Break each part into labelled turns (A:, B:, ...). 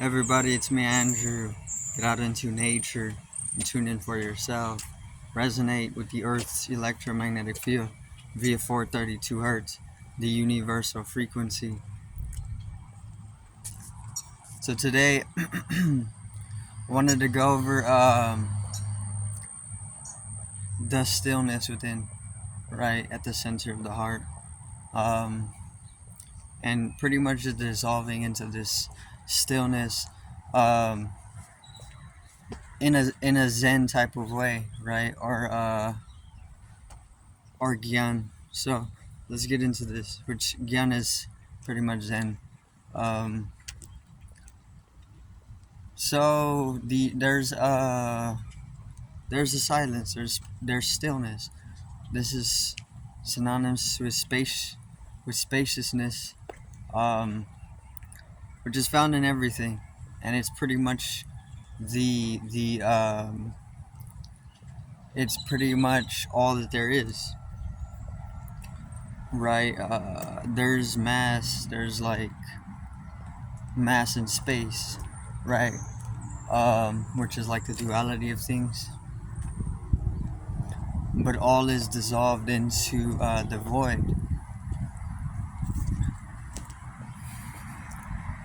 A: Everybody, it's me, Andrew. Get out into nature and tune in for yourself. Resonate with the Earth's electromagnetic field via 432 Hertz, the universal frequency. So today, I wanted to go over the stillness within, right at the center of the heart, and pretty much just dissolving into this stillness. In a Zen type of way, right? Or Gyan. So let's get into this, which Gyan is pretty much Zen. So there's a silence. There's stillness. This is synonymous with spaciousness, which is found in everything, and it's pretty much it's pretty much all that there is, right? There's mass, there's like mass and space, right? Which is like the duality of things, but all is dissolved into the void.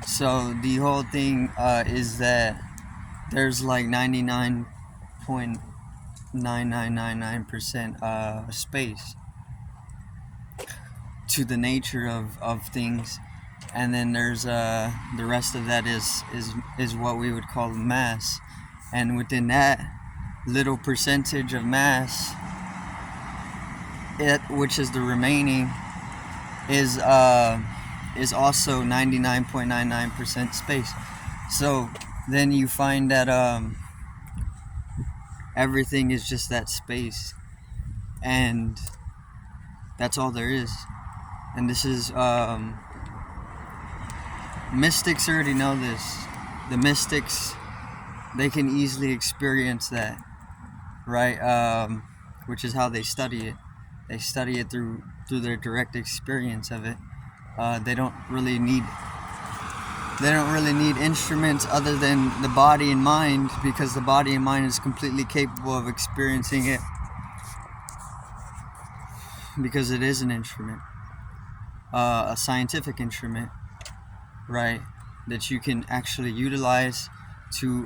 A: So the whole thing is that there's like 99.9999% space to the nature of things, and then there's the rest of that is what we would call mass, and within that little percentage of mass, which is the remaining, is also 99.99% space. So then you find that everything is just that space, and that's all there is. And this is mystics already know this. The mystics, they can easily experience that, right? Which is how they study it. They study it through their direct experience of it. They don't really need instruments other than the body and mind, because the body and mind is completely capable of experiencing it, because it is an instrument, a scientific instrument, right, that you can actually utilize to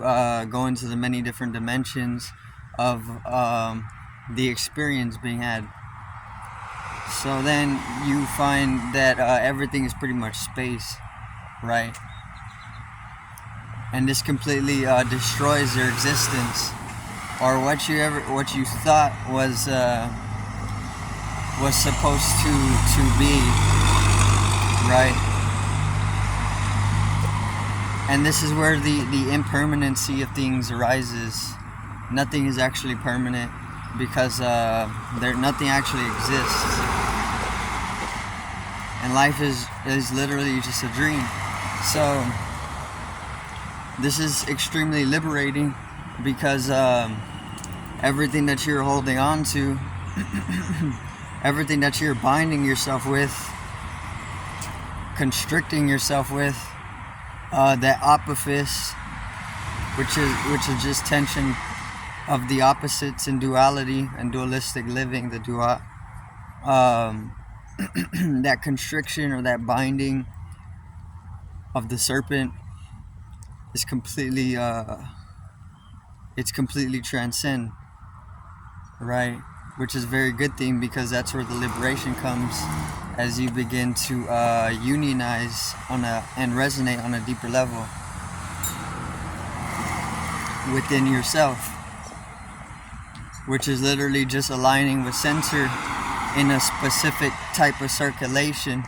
A: go into the many different dimensions of the experience being had. So then you find that everything is pretty much space, right? And this completely destroys your existence, or what you thought was supposed to be, right? And this is where the impermanency of things arises. Nothing is actually permanent, because nothing actually exists, and life is literally just a dream. So this is extremely liberating, because everything that you're holding on to, everything that you're binding yourself with, constricting yourself with, that apophis, which is just tension of the opposites in duality and dualistic living, that constriction or that binding of the serpent is completely transcend, right? Which is a very good thing, because that's where the liberation comes, as you begin to unionize and resonate on a deeper level within yourself, which is literally just aligning with center in a specific type of circulation,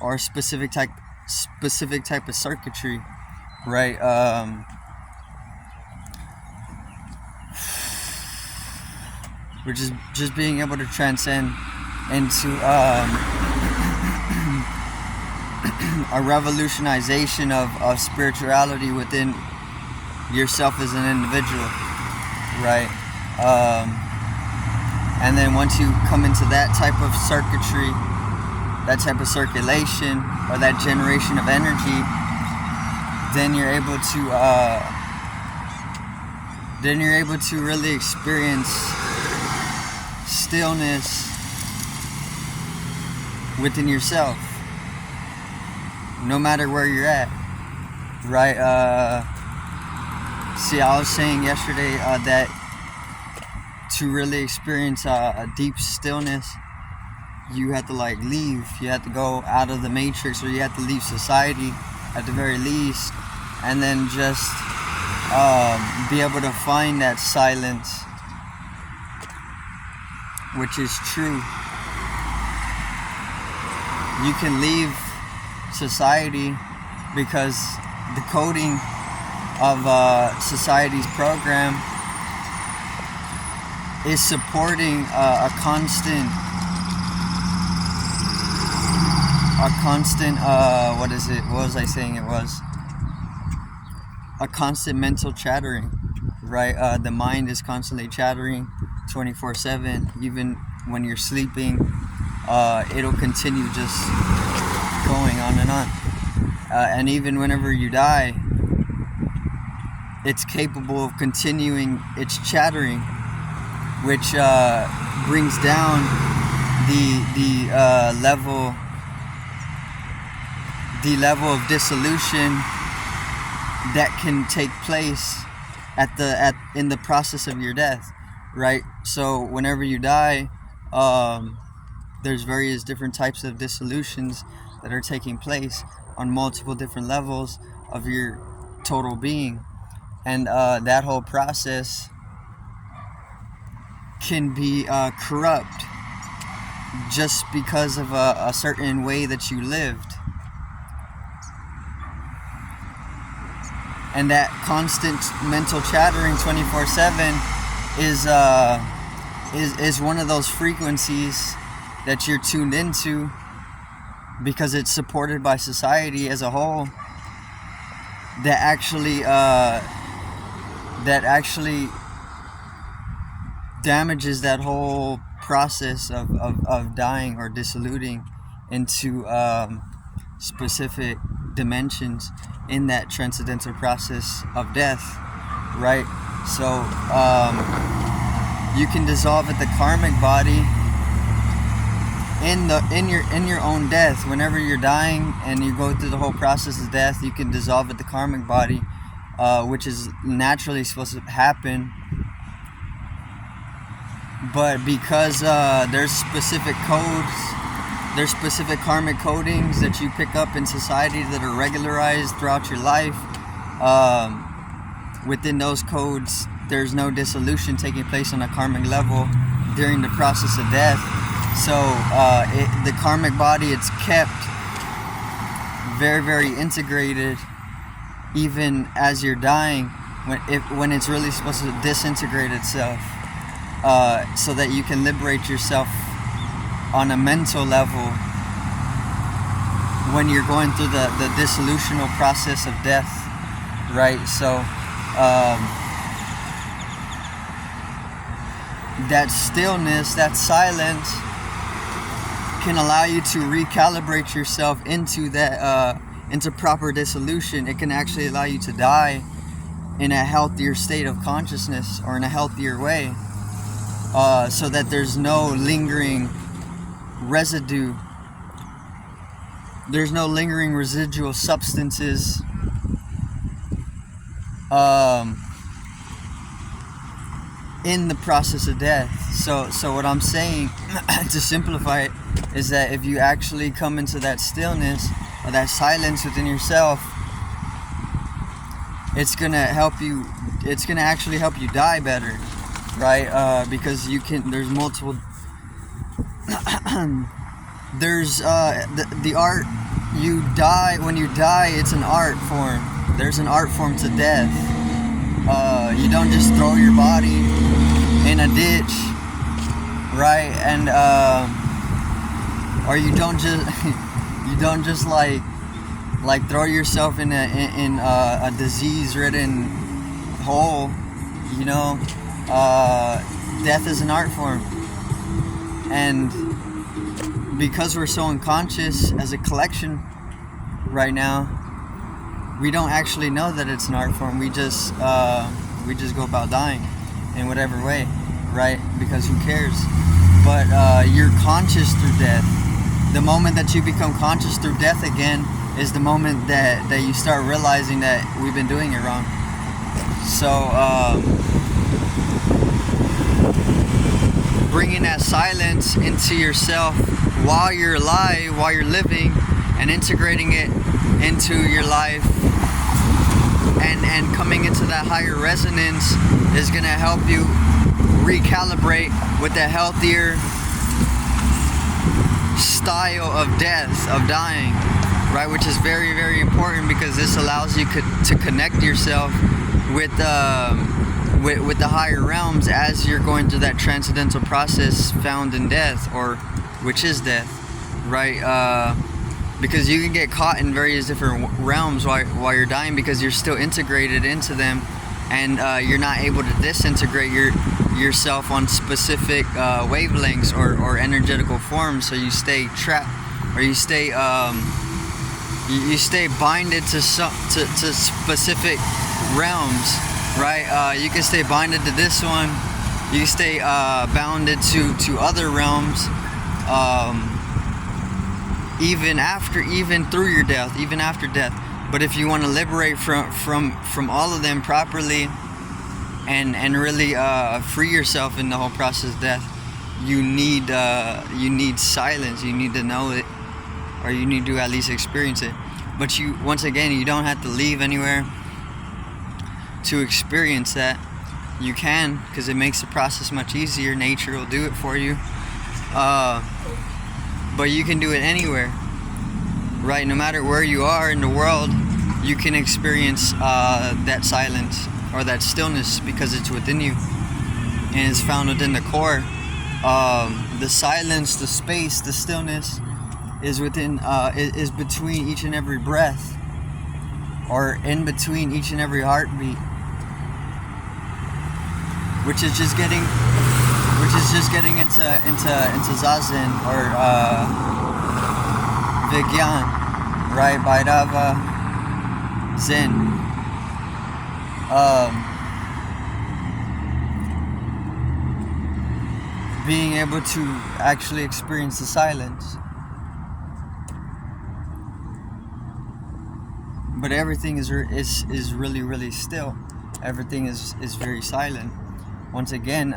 A: or specific type of circuitry, right? Which is just being able to transcend into a revolutionization of spirituality within yourself as an individual, right? And then once you come into that type of circuitry, that type of circulation or that generation of energy, then you're able to really experience stillness within yourself, no matter where you're at, right? See, I was saying yesterday that to really experience a deep stillness, you have to leave. You have to go out of the matrix, or you have to leave society at the very least, and then just be able to find that silence, which is true. You can leave society because the coding of society's program is supporting a constant a constant mental chattering, right? The mind is constantly chattering 24/7. Even when you're sleeping, it'll continue just going on and on. And even whenever you die, it's capable of continuing its chattering, which brings down the level of dissolution that can take place in the process of your death, right? So whenever you die, there's various different types of dissolutions that are taking place on multiple different levels of your total being, and that whole process can be corrupt just because of a certain way that you lived. And that constant mental chattering 24/7 is one of those frequencies that you're tuned into, because it's supported by society as a whole, that actually damages that whole process of dying or dissoluting into specific dimensions in that transcendental process of death, right? So you can dissolve at the karmic body in your own death. Whenever you're dying and you go through the whole process of death, you can dissolve at the karmic body, which is naturally supposed to happen. But because there's specific codes, there's specific karmic codings that you pick up in society that are regularized throughout your life, within those codes, there's no dissolution taking place on a karmic level during the process of death. So the karmic body, it's kept very, very integrated even as you're dying, when it's really supposed to disintegrate itself, so that you can liberate yourself on a mental level when you're going through the dissolutional process of death, right? So that stillness, that silence, can allow you to recalibrate yourself into that into proper dissolution. It can actually allow you to die in a healthier state of consciousness, or in a healthier way, so that there's no lingering residue, there's no lingering residual substances in the process of death. So what I'm saying, to simplify it, is that if you actually come into that stillness or that silence within yourself, it's gonna actually help you die better, right? Because there's multiple there's the art. When you die, it's an art form. There's an art form to death. You don't just throw your body in a ditch, right? And or you don't just like throw yourself in a disease-ridden hole. You know, death is an art form, and because we're so unconscious as a collection right now, we don't actually know that it's an art form. We just go about dying in whatever way, right? Because who cares? But you're conscious through death. The moment that you become conscious through death again is the moment that you start realizing that we've been doing it wrong. So bringing that silence into yourself while you're alive, while you're living, and integrating it into your life, and coming into that higher resonance is going to help you recalibrate with a healthier style of death, of dying, right? Which is very, very important, because this allows you to connect yourself with the higher realms as you're going through that transcendental process found in death, or which is death, right? Because you can get caught in various different realms while you're dying, because you're still integrated into them, and you're not able to disintegrate yourself on specific wavelengths or energetical forms. So you stay trapped, or you stay you stay binded to specific realms, right? You can stay binded to this one. You can stay bounded to other realms. Even through your death, even after death. But if you want to liberate from all of them properly, and really free yourself in the whole process of death, you need silence. You need to know it, or you need to at least experience it. But once again, you don't have to leave anywhere to experience that. You can, because it makes the process much easier. Nature will do it for you. But you can do it anywhere, right? No matter where you are in the world, you can experience that silence or that stillness, because it's within you, and it's found within the core. The silence, the space, the stillness is within, is between each and every breath, or in between each and every heartbeat, which is just getting into zazen, or Vigyan, right? Bhairava Zen. Being able to actually experience the silence. But everything is really, really still. Everything is very silent. Once again,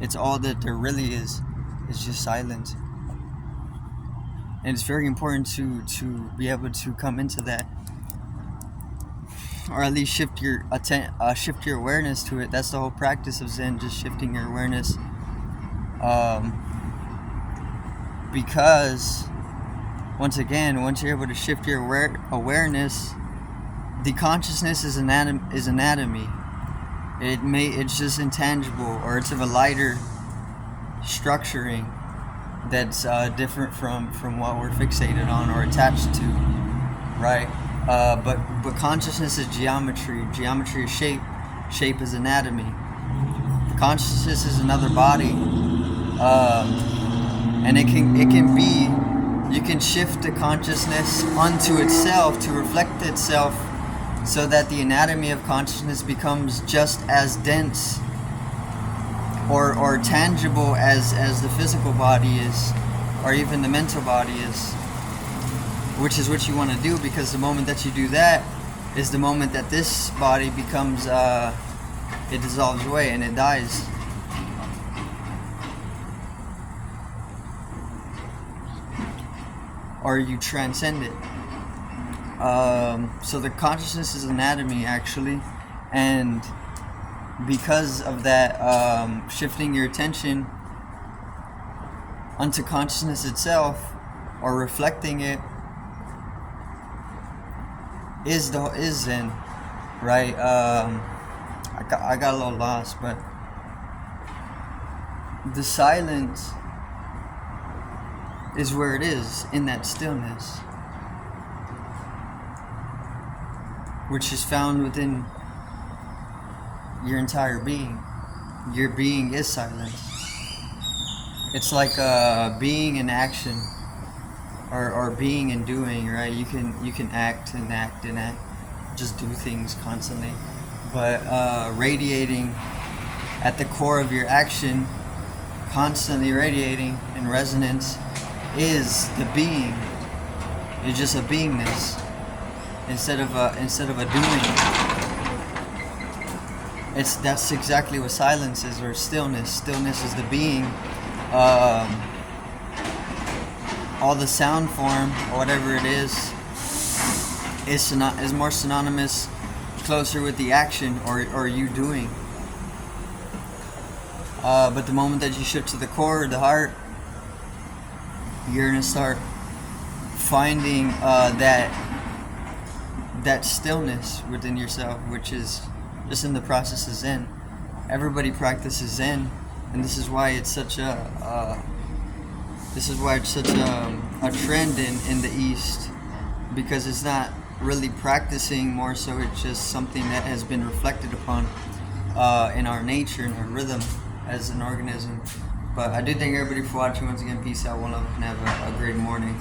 A: it's all that there really is. It's just silence. And it's very important to be able to come into that, or at least shift your awareness to it. That's the whole practice of Zen, just shifting your awareness. Because once you're able to shift your awareness, the consciousness is anatomy. It's just intangible, or it's of a lighter structuring that's different from what we're fixated on or attached to, right? But consciousness is geometry. Geometry is shape. Shape is anatomy. Consciousness is another body, and it can be. You can shift the consciousness onto itself to reflect itself, so that the anatomy of consciousness becomes just as dense or tangible as the physical body is, or even the mental body is, which is what you want to do, because the moment that you do that is the moment that this body becomes, it dissolves away and it dies. Or you transcend it. So the consciousness is anatomy, actually, and because of that, shifting your attention onto consciousness itself, or reflecting it, is Zen, right? I got a little lost, but the silence is where it is, in that stillness, which is found within your entire being. Your being is silence. It's like being in action, or being and doing, right? You can act and act and act, just do things constantly, but radiating at the core of your action, constantly radiating in resonance, is the being. It's just a beingness instead of a doing. That's exactly what silence is, or stillness. Stillness is the being. All the sound form, or whatever it is more synonymous, closer with the action, or you doing. But the moment that you shift to the core, the heart, you're gonna start finding that stillness within yourself, which is just in the process of Zen. Everybody practices Zen, and this is why it's such a trend in the East, because it's not really practicing, more so it's just something that has been reflected upon in our nature, in our rhythm as an organism. But I do thank everybody for watching. Once again, peace out, one love, and have a great morning.